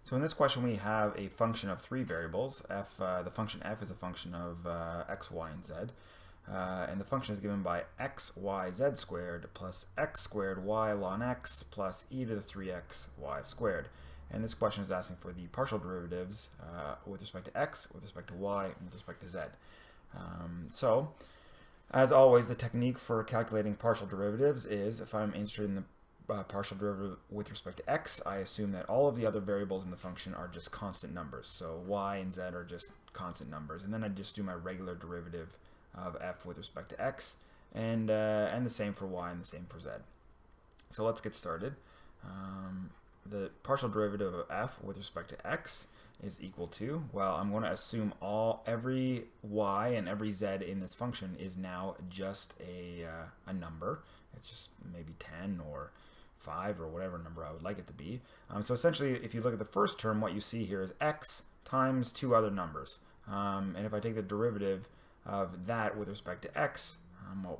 So in this question we have a function of three variables. The function f is a function of x, y, and z. And the function is given by x, y, z squared plus x squared y ln x plus e to the 3x y squared. And this question is asking for the partial derivatives with respect to x, with respect to y, and with respect to z. So, as always, the technique for calculating partial derivatives is if I'm interested in the partial derivative with respect to x, I assume that all of the other variables in the function are just constant numbers. So y and z are just constant numbers. And then I just do my regular derivative of f with respect to x, and the same for y and the same for z. So let's get started. The partial derivative of f with respect to x is equal to, well, I'm going to assume every y and every z in this function is now just a number. It's just maybe 10 or 5 or whatever number I would like it to be. So essentially, if you look at the first term, what you see here is x times two other numbers. And if I take the derivative of that with respect to x,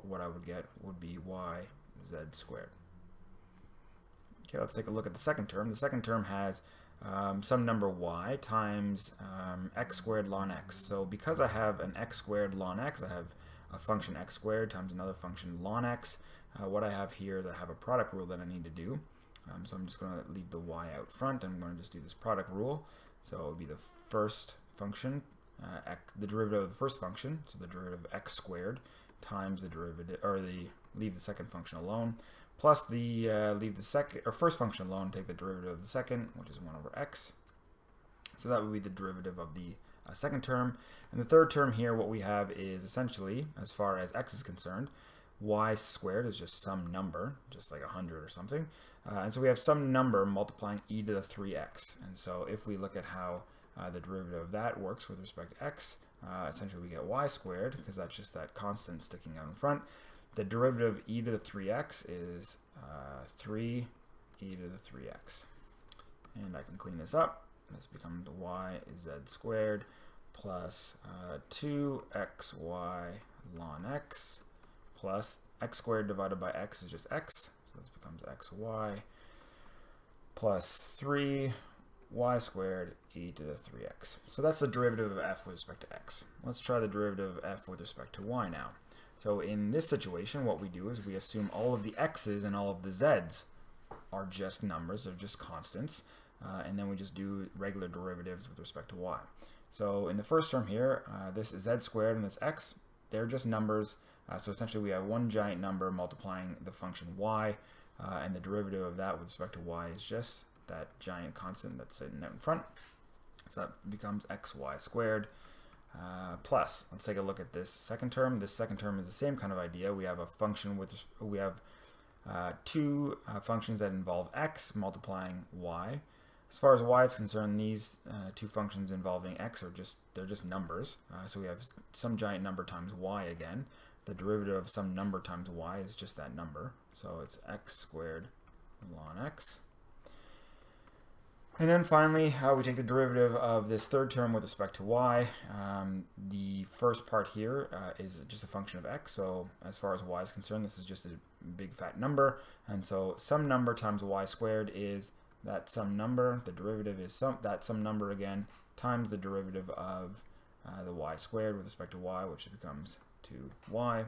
what I would get would be y z squared. Okay, let's take a look at the second term. The second term has some number y times x squared ln x. So because I have an x squared ln x, I have a function x squared times another function ln x. What I have here is I have a product rule that I need to do. So I'm just going to leave the y out front. I'm going to just do this product rule. So it would be the first function, the derivative of the first function, so the derivative of x squared times the derivative, or leave the second function alone, plus leave the first function alone, take the derivative of the second, which is 1 over x. So that would be the derivative of the second term. And the third term here, what we have is essentially, as far as x is concerned, y squared is just some number, just like 100 or something. And so we have some number multiplying e to the 3x. And so if we look at how the derivative of that works with respect to x, essentially we get y squared, because that's just that constant sticking out in front. The derivative of e to the 3x is 3 e to the 3x. And I can clean this up. This becomes y z squared plus 2xy ln x plus x squared divided by x is just x. So this becomes xy plus 3 y squared e to the 3x. So that's the derivative of f with respect to x. Let's try the derivative of f with respect to y now. So in this situation, what we do is we assume all of the x's and all of the z's are just numbers, they're just constants, and then we just do regular derivatives with respect to y. So in the first term here, this is z squared and this x, they're just numbers. So essentially we have one giant number multiplying the function y, and the derivative of that with respect to y is just that giant constant that's sitting out in front. So that becomes xy squared plus, let's take a look at this second term. This second term is the same kind of idea. We have a function we have two functions that involve x multiplying y. As far as y is concerned, these two functions involving x they're just numbers. So we have some giant number times y again. The derivative of some number times y is just that number. So it's x squared ln x. And then finally, we take the derivative of this third term with respect to y. The first part here is just a function of x. So as far as y is concerned, this is just a big fat number. And so some number times y squared is that some number. The derivative is that some number again times the derivative of the y squared with respect to y, which becomes 2y.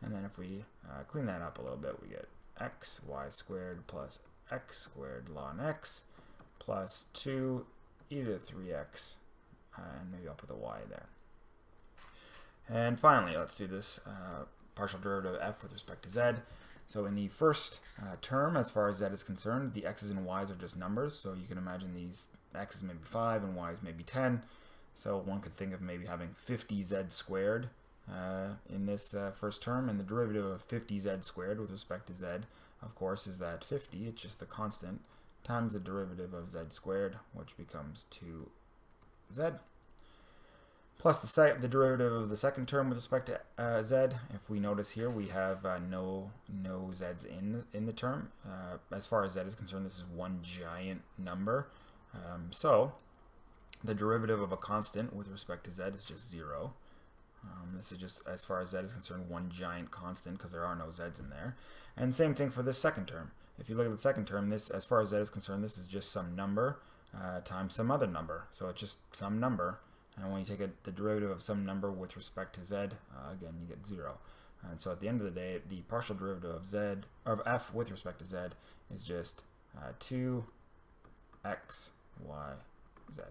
And then if we clean that up a little bit, we get xy squared plus x squared ln x plus 2 e to the 3x, and maybe I'll put the y there. And finally, let's do this partial derivative of f with respect to z. So in the first term, as far as z is concerned, the x's and y's are just numbers. So you can imagine these x's may be 5 and y's may be 10. So one could think of maybe having 50z squared in this first term. And the derivative of 50z squared with respect to z, of course, is that 50, it's just the constant, times the derivative of z squared, which becomes 2z, plus the derivative of the second term with respect to z. If we notice here, we have no z's in the term. As far as z is concerned, this is one giant number. So the derivative of a constant with respect to z is just 0. This is just, as far as z is concerned, one giant constant because there are no z's in there. And same thing for this second term. If you look at the second term, this, as far as z is concerned, this is just some number. times some other number. So it's just some number. And when you take the derivative of some number with respect to z, again, you get 0. And so at the end of the day, the partial derivative of f with respect to z is just 2x, y, z.